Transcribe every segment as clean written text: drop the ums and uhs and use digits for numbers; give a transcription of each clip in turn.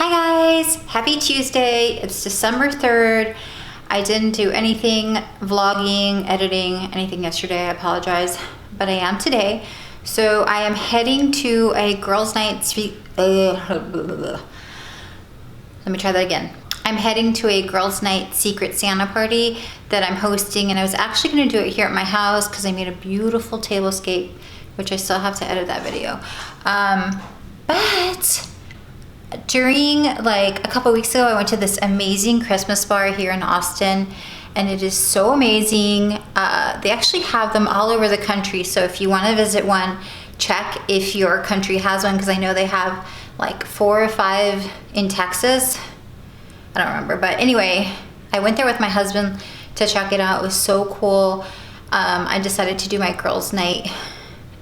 Hi guys, happy Tuesday. It's December 3rd. I didn't do anything vlogging, editing, anything yesterday. I apologize, but I am today. So I am heading to a girls' night. Let me try that again. I'm heading to a girls' night Secret Santa party that I'm hosting, and I was actually going to do it here at my house because I made a beautiful tablescape, which I still have to edit that video. But during like a couple weeks ago, I went to this amazing Christmas bar here in Austin, and it is so amazing. They actually have them all over the country, so if you want to visit one, check if your country has one, because I know they have like 4 or 5 in Texas. I don't remember, but anyway, I went there with my husband to check it out. It was so cool. I decided to do my girls' night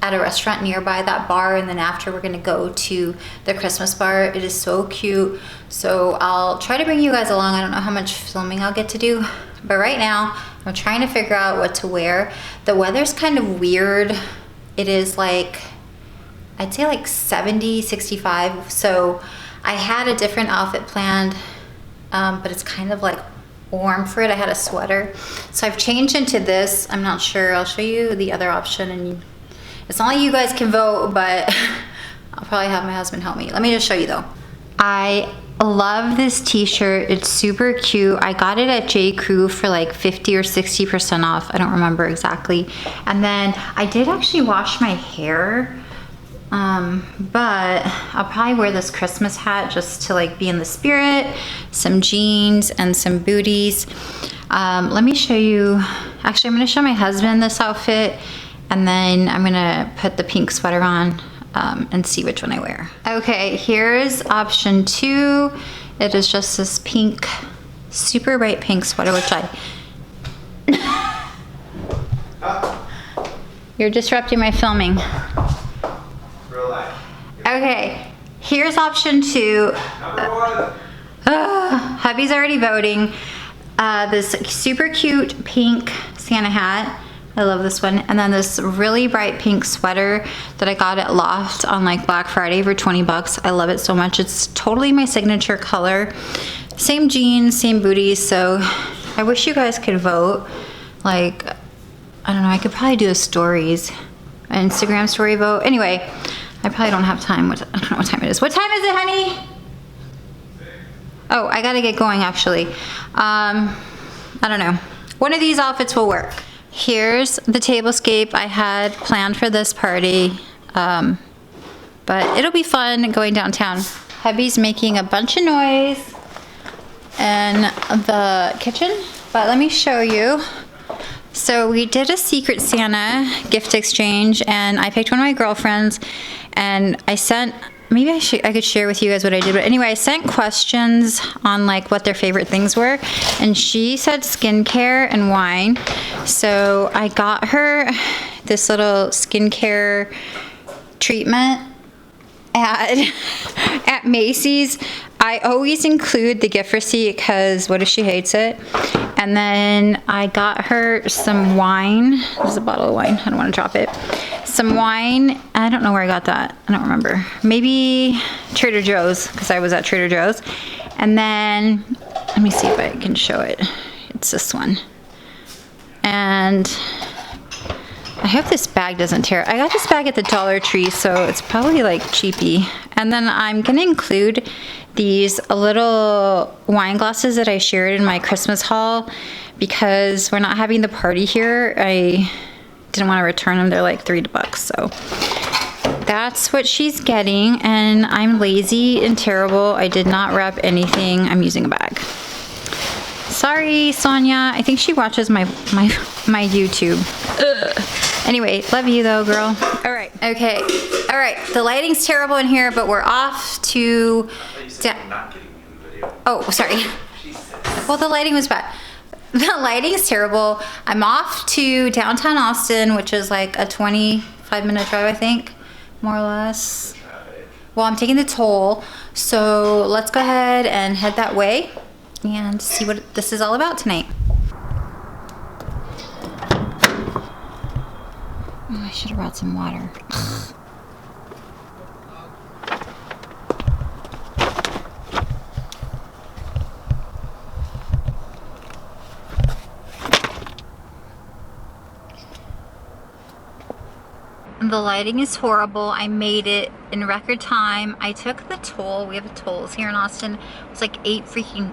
at a restaurant nearby that bar, and then after we're gonna go to the Christmas bar. It is so cute, so I'll try to bring you guys along. I don't know how much filming I'll get to do, but right now I'm trying to figure out what to wear. The weather's kind of weird. It is like, I'd say like 70, 65, so I had a different outfit planned, but it's kind of like warm for it. I had a sweater, so I've changed into this. I'm not sure, I'll show you the other option, and it's not like you guys can vote, but I'll probably have my husband help me. Let me just show you though. I love this t-shirt. It's super cute. I got it at J. Crew for like 50 or 60% off. I don't remember exactly. And then I did actually wash my hair, but I'll probably wear this Christmas hat just to like be in the spirit. Some jeans and some booties. Let me show you. Actually, I'm gonna show my husband this outfit, and then I'm gonna put the pink sweater on and see which one I wear. Okay, here's option 2. It is just this pink, super bright pink sweater, which You're disrupting my filming. Real life. Okay, here's option 2. Number 1. Hubby's already voting. This super cute pink Santa hat. I love this one. And then this really bright pink sweater that I got at Loft on like Black Friday for 20 bucks. I love it so much. It's totally my signature color. Same jeans, same booties. So I wish you guys could vote. Like, I don't know, I could probably do a stories, an Instagram story vote. Anyway, I probably don't have time. I don't know what time it is. What time is it, honey? Oh, I gotta get going actually. I don't know. One of these outfits will work. Here's the tablescape I had planned for this party, but it'll be fun going downtown. Hubby's making a bunch of noise in the kitchen, but let me show you. So we did a Secret Santa gift exchange, and I picked one of my girlfriends, and I sent, maybe I could share with you guys what I did, but anyway, I sent questions on like what their favorite things were, and she said skincare and wine. So I got her this little skincare treatment at Macy's. I always include the gift receipt because what if she hates it? And then I got her some wine. There's a bottle of wine. I don't want to drop it. Some wine. I don't know where I got that. I don't remember. Maybe Trader Joe's, because I was at Trader Joe's. And then, let me see if I can show it. It's this one. And I hope this bag doesn't tear. I got this bag at the Dollar Tree, so it's probably like cheapy. And then I'm gonna include these little wine glasses that I shared in my Christmas haul, because we're not having the party here. I didn't want to return them. They're like $3, so that's what she's getting. And I'm lazy and terrible. I did not wrap anything. I'm using a bag. Sorry, Sonia. I think she watches my YouTube. Ugh. Anyway, love you though, girl. All right. Okay. All right. The lighting's terrible in here, but we're off to. Not getting me in the video. Oh, sorry. Well, the lighting was bad. The lighting's terrible. I'm off to downtown Austin, which is like a 25-minute drive, I think, more or less. Well, I'm taking the toll, so let's go ahead and head that way and see what this is all about tonight. Oh, I should have brought some water. The lighting is horrible. I made it in record time. I took the toll. We have tolls here in Austin. It was like $8 freaking,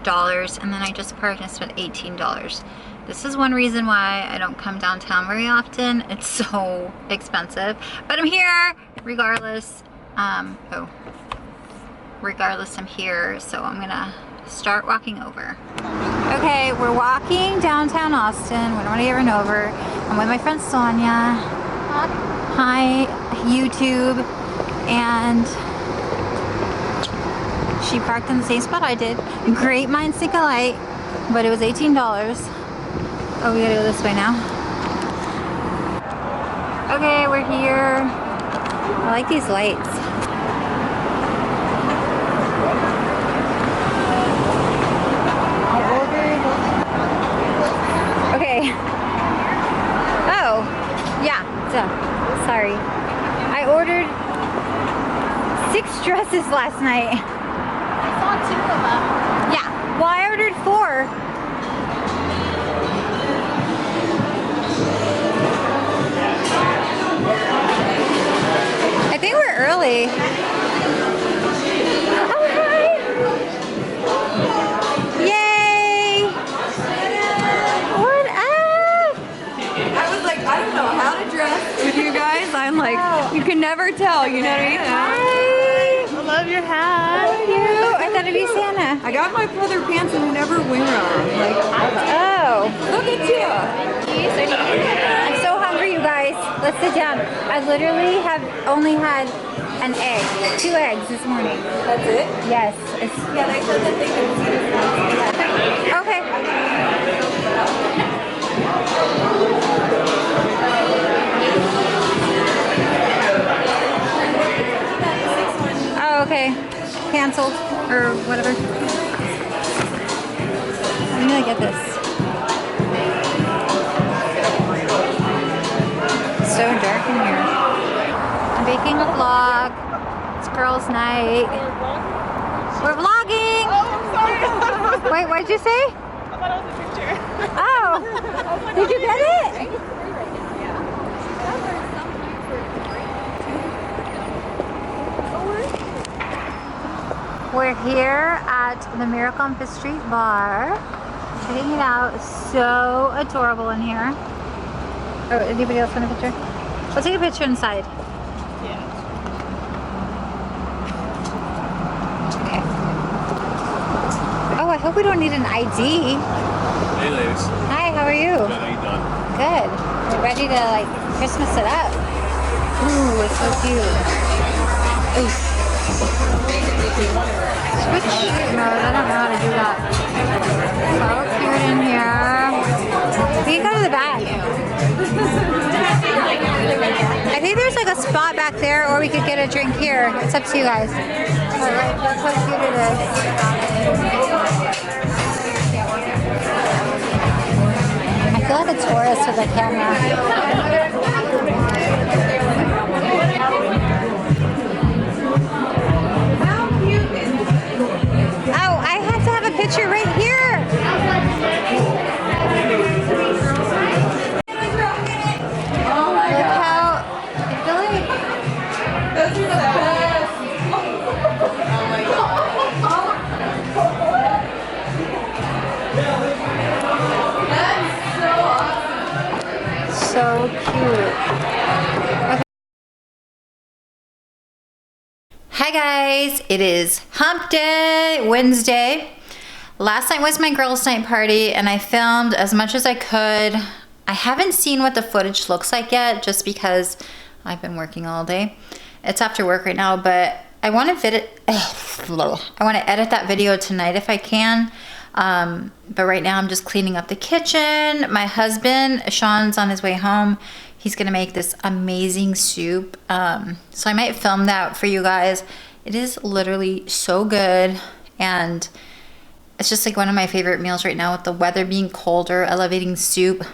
and then I just parked and spent $18. This is one reason why I don't come downtown very often. It's so expensive, but I'm here regardless. Regardless, I'm here, so I'm gonna start walking over. Okay, we're walking downtown Austin. We don't want to get run over. I'm with my friend Sonia. Hi, YouTube. And she parked in the same spot I did. Great minds think alike, but it was $18. Oh, we gotta go this way now. Okay, we're here. I like these lights. Okay. Oh, yeah, duh. Sorry. I ordered 6 dresses last night. I saw 2 of them. Yeah, well, I ordered 4. I think we're early. Oh, hi. Yay! What up? I was like, I don't know how to dress with you guys. I'm like, you can never tell, you know what I mean? Hi. I love your hat. How are you? I thought it'd be Santa. I got my leather pants and I never wear them. Like, Oh. look at you. I'm so hungry, you guys. Let's sit down. I literally have only had an egg. 2 eggs this morning. That's it? Yes. Yeah, they said that they could see this. Okay. Oh, okay. Canceled or whatever. I'm gonna get this. It's so dark in here. I'm making a vlog. It's girls' night. We're vlogging. Oh, I'm sorry. Wait, what did you say? I thought it was a picture. Oh, did you get it? We're here at the Miracle on Fifth Street bar. Checking it out. It's so adorable in here. Oh, anybody else want a picture? We'll take a picture inside. Okay. Oh, I hope we don't need an ID. Hey ladies. Hi, how are you? Good, how you doing? Good. We're ready to like Christmas it up. Ooh, it's so cute. Ooh. Switch. No, I don't know how to do that. So cute in here. We can go to the back. I think there's like a spot back there, or we could get a drink here. It's up to you guys. Alright, that's how cute it is. I feel like a tourist with a camera. Oh, I had to have a picture right here. Look how I feel like Those are the best. Oh my god. That's so awesome. so cute. Okay. Hi guys, it is Hump Day, Wednesday. Last night was my girls' night party and I filmed as much as I could. I haven't seen what the footage looks like yet just because I've been working all day. It's after work right now, but I want to edit that video tonight if I can. But right now I'm just cleaning up the kitchen. My husband, Sean's on his way home. He's gonna make this amazing soup. So I might film that for you guys. It is literally so good. And it's just like one of my favorite meals right now with the weather being colder, elevating soup.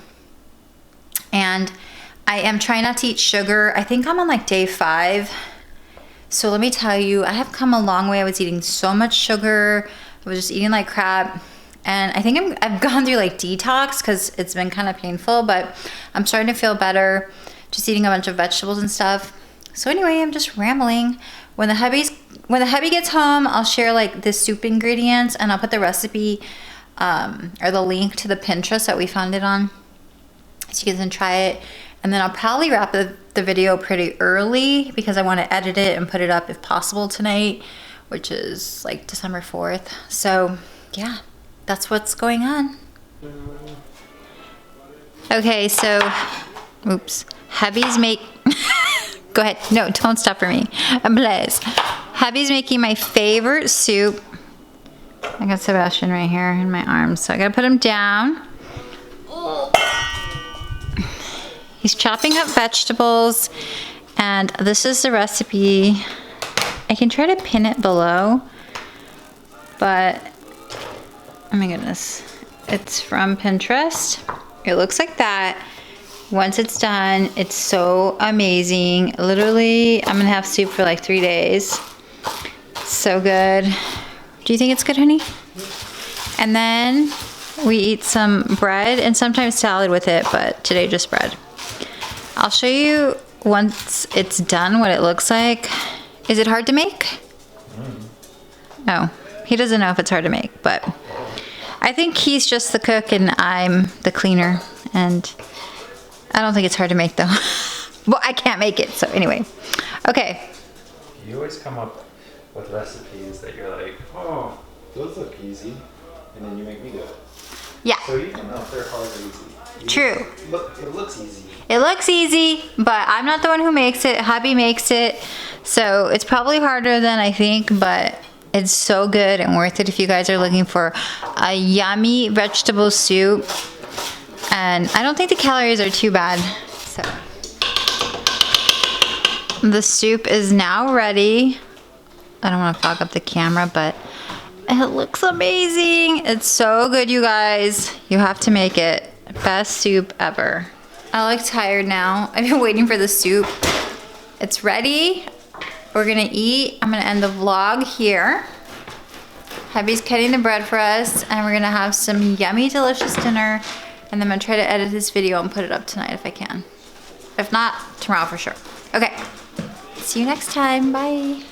And I am trying not to eat sugar. I think I'm on like day 5. So let me tell you, I have come a long way. I was eating so much sugar. I was just eating like crap. And I think I've gone through like detox because it's been kind of painful, but I'm starting to feel better. just eating a bunch of vegetables and stuff. So anyway, I'm just rambling. When the hubby gets home, I'll share like the soup ingredients, and I'll put the recipe or the link to the Pinterest that we found it on, so you guys can try it. And then I'll probably wrap the video pretty early because I want to edit it and put it up if possible tonight, which is like December 4th. So yeah, that's what's going on. Okay, so oops, hubby's go ahead. No, don't stop for me. Please. Hubby's making my favorite soup. I got Sebastian right here in my arms, so I gotta put him down. He's chopping up vegetables, and this is the recipe. I can try to pin it below, but oh my goodness. It's from Pinterest. It looks like that. Once it's done, it's so amazing. Literally, I'm gonna have soup for like 3 days. So good. Do you think it's good, honey? And then we eat some bread and sometimes salad with it, but today just bread. I'll show you once it's done what it looks like. Is it hard to make? No, he doesn't know if it's hard to make, but I think he's just the cook and I'm the cleaner, and I don't think it's hard to make though. Well, I can't make it, so anyway. Okay. You always come up with recipes that you're like, Oh, those look easy. And then you make me do it. Yeah, So you don't know if they're hard or easy. true. Look, it looks easy. It looks easy, but I'm not the one who makes it. Hubby makes it. So it's probably harder than I think, but it's so good and worth it if you guys are looking for a yummy vegetable soup. And I don't think the calories are too bad. So the soup is now ready. I don't want to fog up the camera, but it looks amazing. It's so good, you guys. You have to make it. Best soup ever. I look tired now. I've been waiting for the soup. It's ready. We're gonna eat. I'm gonna end the vlog here. Hubby's cutting the bread for us, and we're gonna have some yummy, delicious dinner. And then I'm gonna try to edit this video and put it up tonight if I can. If not, tomorrow for sure. Okay. See you next time. Bye.